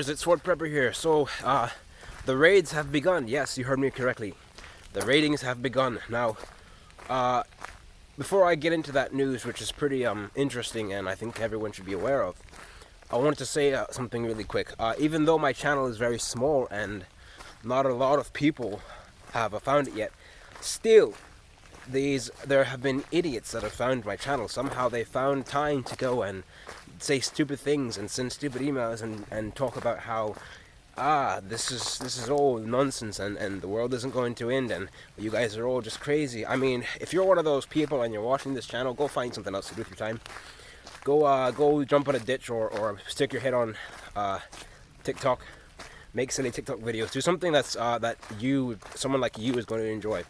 viewers, it's Sword Prepper here. So, the raids have begun. Yes, you heard me correctly. The raidings have begun. Now, before I get into that news, which is pretty interesting and I think everyone should be aware of, I wanted to say something really quick. Even though my channel is very small and not a lot of people have found it yet, still, there have been idiots that have found my channel. Somehow they found time to go and say stupid things and send stupid emails and talk about how this is all nonsense and the world isn't going to end and you guys are all just crazy. I mean, if you're one of those people and you're watching this channel, go find something else to do with your time. Go jump on a ditch or stick your head on TikTok. Make silly TikTok videos. Do something that's someone like you is going to enjoy.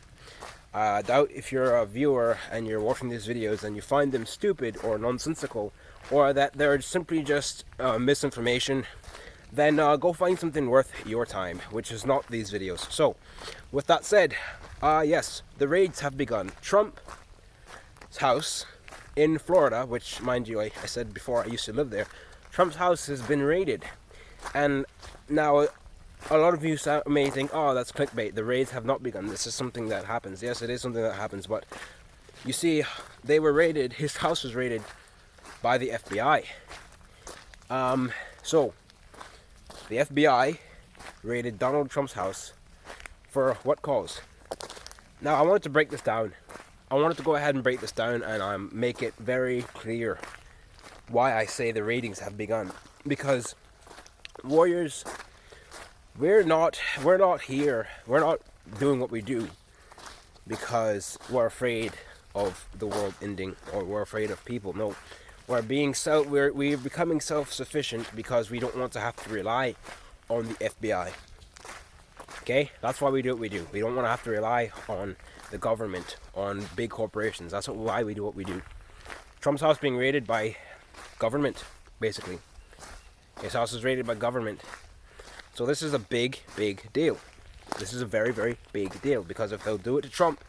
I doubt if you're a viewer and you're watching these videos and you find them stupid or nonsensical, or that they're simply just misinformation, then go find something worth your time, which is not these videos. So, with that said, yes, the raids have begun. Trump's house in Florida, which, mind you, I said before I used to live there, Trump's house has been raided. And now, a lot of you may think, oh, that's clickbait. The raids have not begun. This is something that happens. Yes, it is something that happens, but you see, they were raided. His house was raided by the FBI. So, the FBI raided Donald Trump's house for what cause? Now, I wanted to break this down. I wanted to go ahead and break this down and make it very clear why I say the raidings have begun. Because, warriors, we're not here. We're not doing what we do because we're afraid of the world ending or we're afraid of people. No, we're becoming self-sufficient because we don't want to have to rely on the FBI. Okay, that's why we do what we do. We don't want to have to rely on the government, on big corporations. That's why we do what we do. Trump's house being raided by government, basically. His house is raided by government. So this is a big, big deal. This is a very, very big deal because if they'll do it to Trump,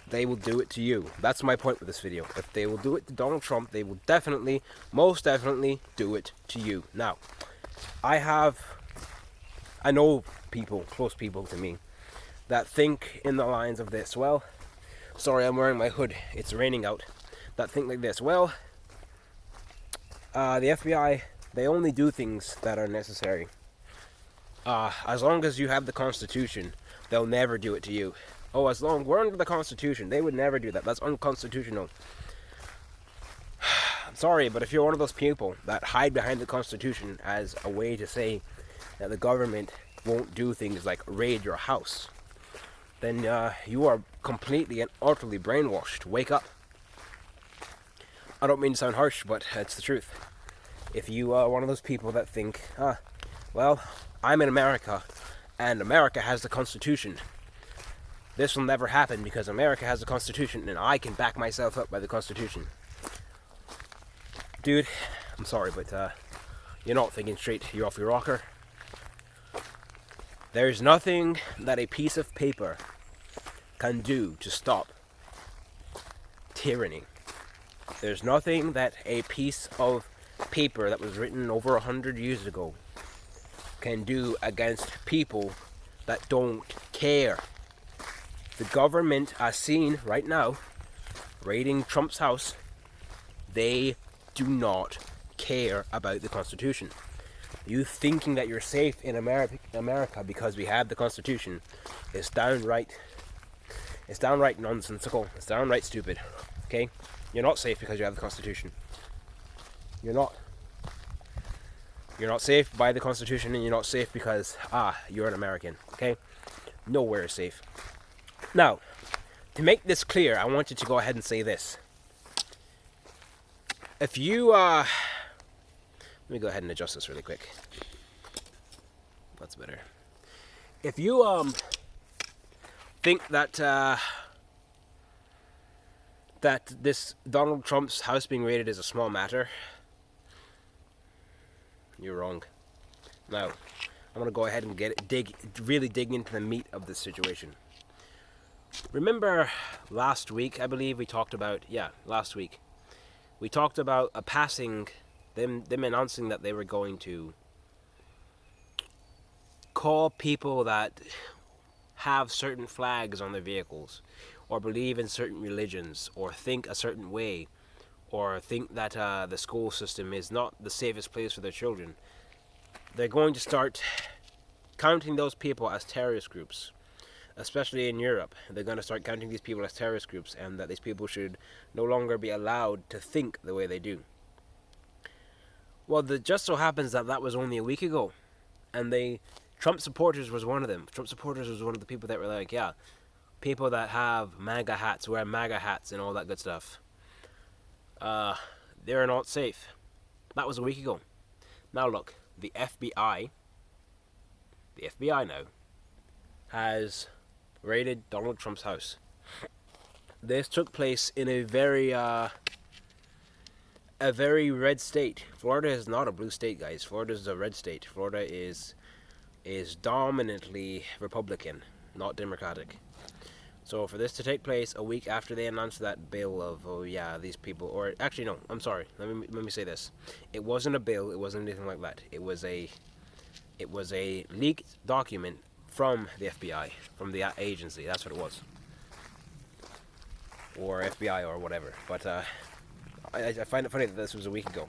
they will do it to you. That's my point with this video. If they will do it to Donald Trump, they will definitely, most definitely do it to you. Now, I know people, close people to me, that think in the lines of this. Well, sorry, I'm wearing my hood. It's raining out. That think like this. Well, the FBI, they only do things that are necessary. As long as you have the Constitution, they'll never do it to you. Oh, as long we're under the Constitution, they would never do that. That's unconstitutional. I'm sorry, but if you're one of those people that hide behind the Constitution as a way to say that the government won't do things like raid your house, then you are completely and utterly brainwashed. Wake up. I don't mean to sound harsh, but it's the truth. If you are one of those people that think, well, I'm in America, and America has the Constitution. This will never happen because America has the Constitution, and I can back myself up by the Constitution. Dude, I'm sorry, but you're not thinking straight. You're off your rocker. There's nothing that a piece of paper can do to stop tyranny. There's nothing that a piece of paper that was written over 100 years ago can do against people that don't care. The government, as seen right now, raiding Trump's house, they do not care about the Constitution. You thinking that you're safe in America because we have the Constitution is downright nonsensical. It's downright stupid. Okay? You're not safe because you have the Constitution. You're not. You're not safe by the Constitution, and you're not safe because, you're an American, okay? Nowhere is safe. Now, to make this clear, I want you to go ahead and say this. If you, let me go ahead and adjust this really quick. That's better. If you, think that, that this Donald Trump's house being raided is a small matter, you're wrong. Now, I'm going to go ahead and really dig into the meat of this situation. Remember last week, I believe we talked about, last week, we talked about them announcing that they were going to call people that have certain flags on their vehicles, or believe in certain religions, or think a certain way, or think that the school system is not the safest place for their children, they're going to start counting those people as terrorist groups. Especially in Europe, they're going to start counting these people as terrorist groups, and that these people should no longer be allowed to think the way they do. Well, it just so happens that that was only a week ago, and Trump supporters was one of them. Trump supporters was one of the people that were like, yeah, people that have MAGA hats, wear MAGA hats, and all that good stuff. They're not safe. That was a week ago. Now look, the FBI now has raided Donald Trump's house. This took place in a very red state. Florida is not a blue state, guys. Florida is a red state. Florida is dominantly Republican, not Democratic. So for this to take place a week after they announced that bill of, oh yeah, these people, or actually no, I'm sorry. Let me say this. It wasn't a bill. It wasn't anything like that. It was a leaked document from the FBI, from the agency. That's what it was, or FBI or whatever. But I find it funny that this was a week ago.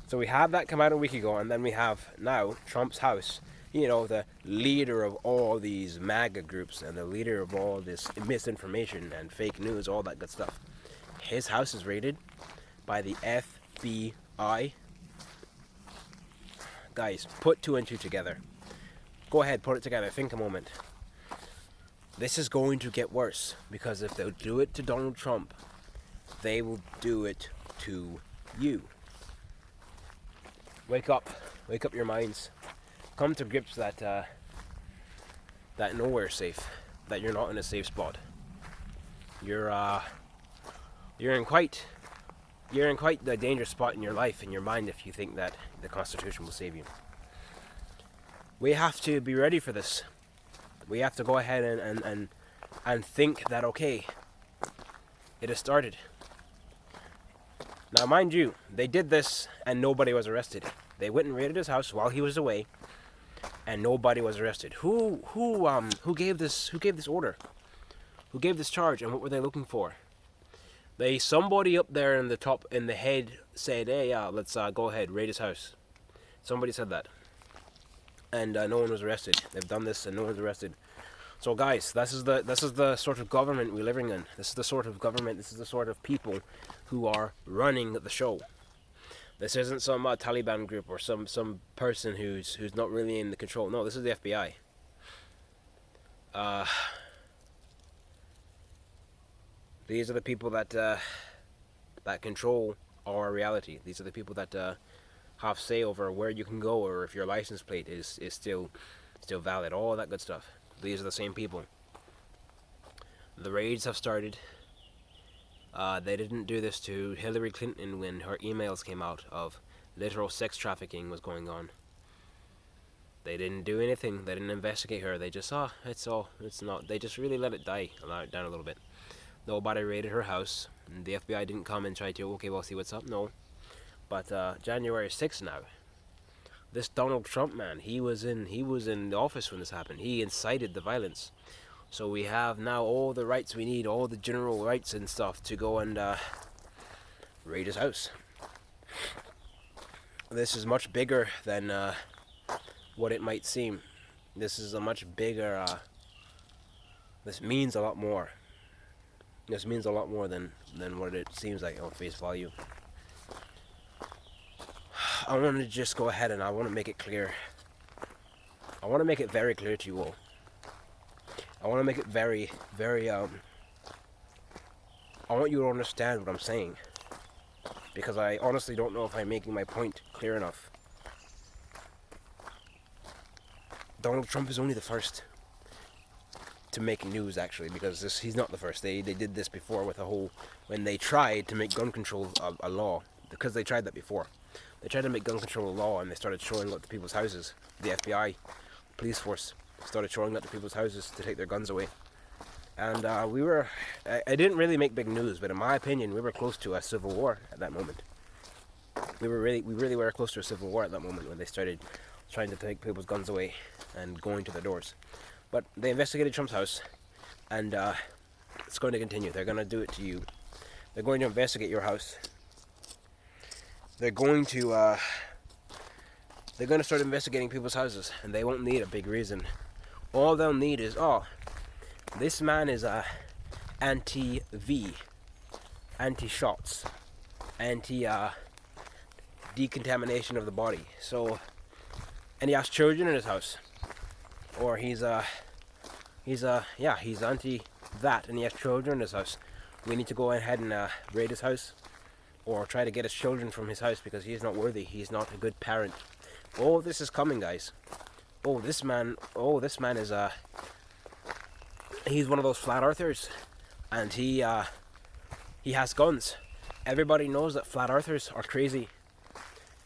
So we had that come out a week ago, and then we have now Trump's house. You know, the leader of all these MAGA groups and the leader of all this misinformation and fake news, all that good stuff. His house is raided by the FBI. Guys, put two and two together. Go ahead, put it together. Think a moment. This is going to get worse, because if they'll do it to Donald Trump, they will do it to you. Wake up your minds. Come to grips that that nowhere's safe, that you're not in a safe spot. You're in quite the dangerous spot in your life, in your mind, if you think that the Constitution will save you. We have to be ready for this. We have to go ahead and think that, okay, it has started. Now, mind you, they did this and nobody was arrested. They went and raided his house while he was away, and nobody was arrested. Who gave this order? Who gave this charge, and what were they looking for? Somebody up there in the head said, hey, let's go ahead, raid his house. Somebody said that. And no one was arrested. They've done this and no one's arrested. So guys, this is the sort of government we're living in. This is the sort of government, this is the sort of people who are running the show. This isn't some Taliban group or some person who's not really in the control. No, this is the FBI. These are the people that control our reality. These are the people that have say over where you can go, or if your license plate is still valid, all that good stuff. These are the same people. The raids have started. They didn't do this to Hillary Clinton when her emails came out of literal sex trafficking was going on. They didn't do anything. They didn't investigate her. They just, it's not. They just really let it die, allow it down a little bit. Nobody raided her house. And the FBI didn't come and try to, okay, well, see what's up. No. But January 6th now, this Donald Trump man, he was in the office when this happened. He incited the violence. So we have now all the rights we need, all the general rights and stuff to go and raid his house. This is much bigger than what it might seem. This is a much bigger, this means a lot more. This means a lot more than what it seems like on face value. I want to just go ahead and I want to make it clear. I want to make it very clear to you all. I want to make it very, very, I want you to understand what I'm saying. Because I honestly don't know if I'm making my point clear enough. Donald Trump is only the first to make news, actually, because he's not the first. They did this before with when they tried to make gun control a law, because they tried that before. They tried to make gun control a law, and they started showing up to people's houses. The FBI, police force, started showing up to people's houses to take their guns away. And I didn't really make big news, but in my opinion, we were close to a civil war at that moment. We really were close to a civil war at that moment when they started trying to take people's guns away and going to the doors. But they investigated Trump's house, and it's going to continue. They're going to do it to you. They're going to investigate your house. They're going to start investigating people's houses, and they won't need a big reason. All they'll need is, oh, this man is anti-V, anti-shots, anti-decontamination of the body. So, and he has children in his house, or he's anti that, and he has children in his house. We need to go ahead and raid his house, or try to get his children from his house because he is not worthy. He's not a good parent. Oh, this is coming, guys. Oh, this man is he's one of those flat earthers, and he has guns. Everybody knows that flat earthers are crazy.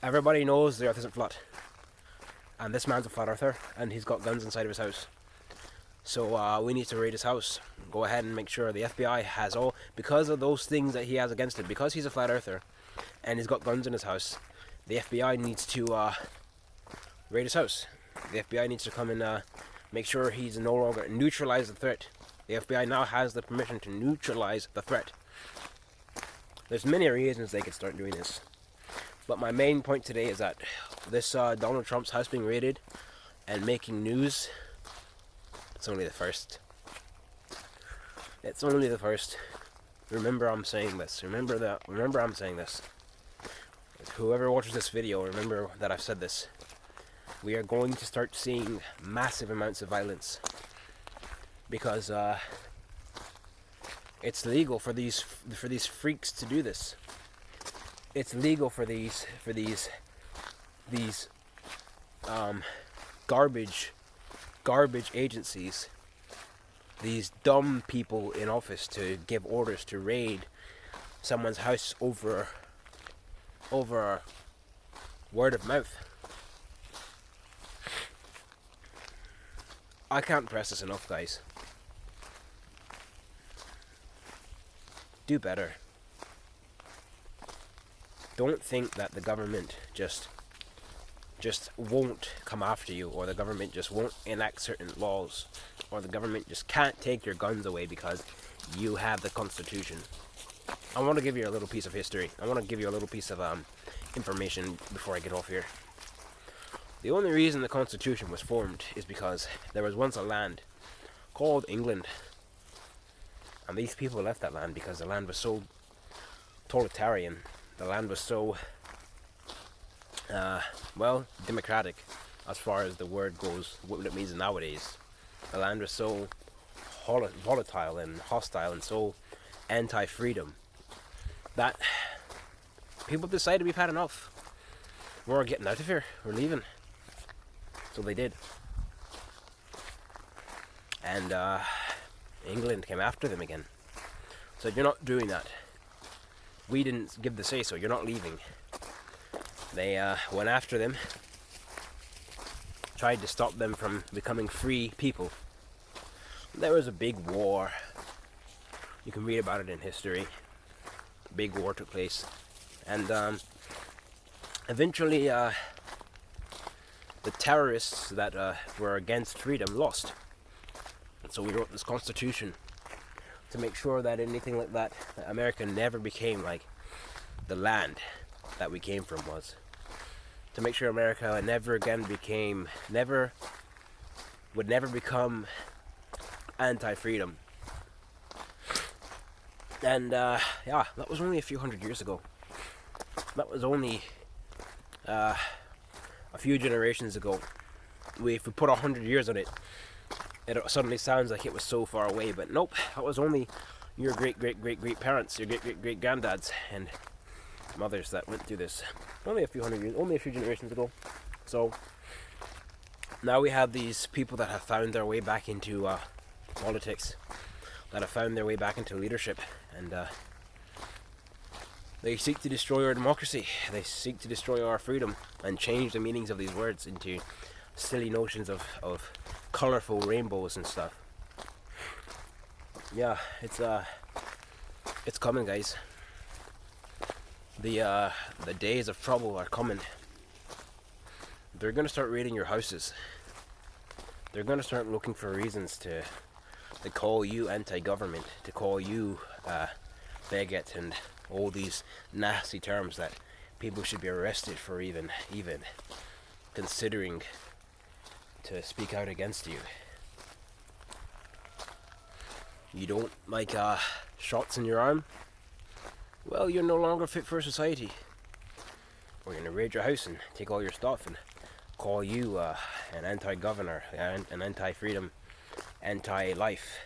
Everybody knows the earth isn't flat. And this man's a flat earther, and he's got guns inside of his house. So we need to raid his house. Go ahead and make sure the FBI has all, because of those things that he has against it, because he's a flat earther and he's got guns in his house, the FBI needs to raid his house. The FBI needs to come and make sure he's no longer, neutralize the threat. The FBI now has the permission to neutralize the threat. There's many reasons they could start doing this. But my main point today is that this Donald Trump's house being raided and making news, it's only the first. It's only the first. Remember I'm saying this. Remember I'm saying this. Whoever watches this video, remember that I've said this. We are going to start seeing massive amounts of violence because it's legal for these freaks to do this. It's legal for these garbage agencies, these dumb people in office, to give orders to raid someone's house over word of mouth. I can't press this enough, guys. Do better. Don't think that the government just won't come after you, or the government just won't enact certain laws, or the government just can't take your guns away because you have the Constitution. I want to give you a little piece of history. I want to give you a little piece of information before I get off here. The only reason the Constitution was formed is because there was once a land called England, and these people left that land because the land was so totalitarian. The land was so democratic, as far as the word goes, what it means nowadays. The land was so volatile and hostile and so anti-freedom that people decided we've had enough. We're getting out of here. We're leaving. So they did. And England came after them again. So you're not doing that. We didn't give the say-so. You're not leaving. They went after them, tried to stop them from becoming free people. There was a big war. You can read about it in history. A big war took place. And eventually the terrorists that were against freedom lost. And so we wrote this Constitution to make sure that anything like that, America never became like the land that we came from was. To make sure America would never become anti-freedom. And that was only a few hundred years ago. That was only a few generations ago. If we put 100 years on it, it suddenly sounds like it was so far away, but nope, that was only your great parents, your great granddads and mothers that went through this. Only a few hundred years, only a few generations ago. So now we have these people that have found their way back into politics, that have found their way back into leadership, and they seek to destroy our democracy. They seek to destroy our freedom and change the meanings of these words into silly notions of colorful rainbows and stuff. Yeah, it's coming, guys. The days of trouble are coming. they're going to start raiding your houses. They're going to start looking for reasons to call you anti-government, to call you bigot, and all these nasty terms that people should be arrested for even considering to speak out against you. You don't like shots in your arm? Well, you're no longer fit for society. We're going to raid your house and take all your stuff and call you an anti-governor, an anti-freedom, anti-life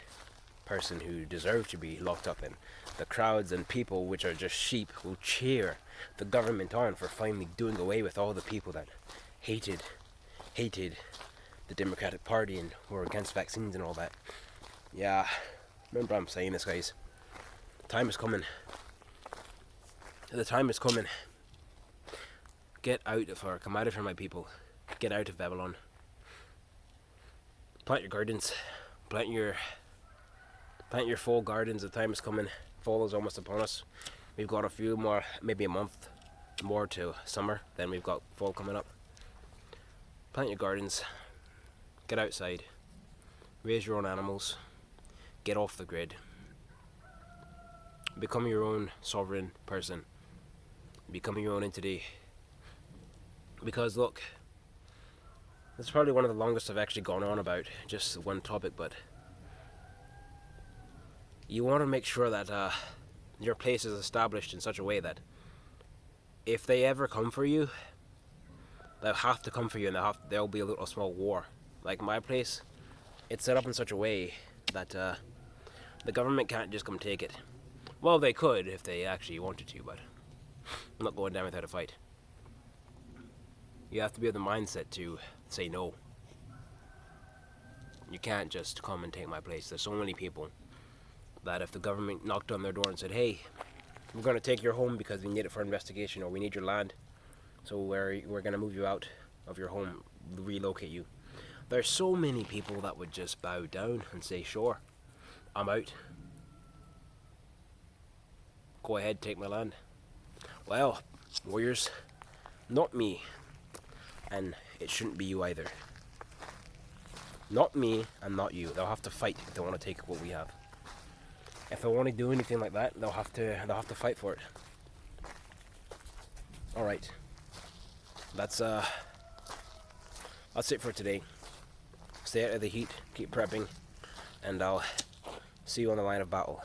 person who deserves to be locked up. And the crowds and people, which are just sheep, will cheer the government on for finally doing away with all the people that hated the Democratic Party and were against vaccines and all that. Yeah, remember I'm saying this, guys. The time is coming. The time is coming. Get out of her. Come out of her, my people. Get out of Babylon. Plant your gardens. Plant your fall gardens. The time is coming. Fall is almost upon us. We've got a few more, maybe a month more to summer. Then we've got fall coming up. Plant your gardens. Get outside. Raise your own animals. Get off the grid. Become your own sovereign person. Become your own entity. Because look, this is probably one of the longest I've actually gone on about just one topic, but you want to make sure that your place is established in such a way that if they ever come for you, they'll have to come for you, and there'll be a small war. Like my place, it's set up in such a way that the government can't just come take it. Well, they could if they actually wanted to, but I'm not going down without a fight. You have to be of the mindset to say no. You can't just come and take my place. There's so many people that if the government knocked on their door and said, hey, we're going to take your home because we need it for investigation, or we need your land, so we're going to move you out of your home, relocate you. There's so many people that would just bow down and say, sure, I'm out. Go ahead, take my land. Well, warriors, not me. And it shouldn't be you either. Not me and not you. They'll have to fight if they want to take what we have. If they want to do anything like that, they'll have to fight for it. All right. That's it for today. Stay out of the heat, keep prepping, and I'll see you on the line of battle.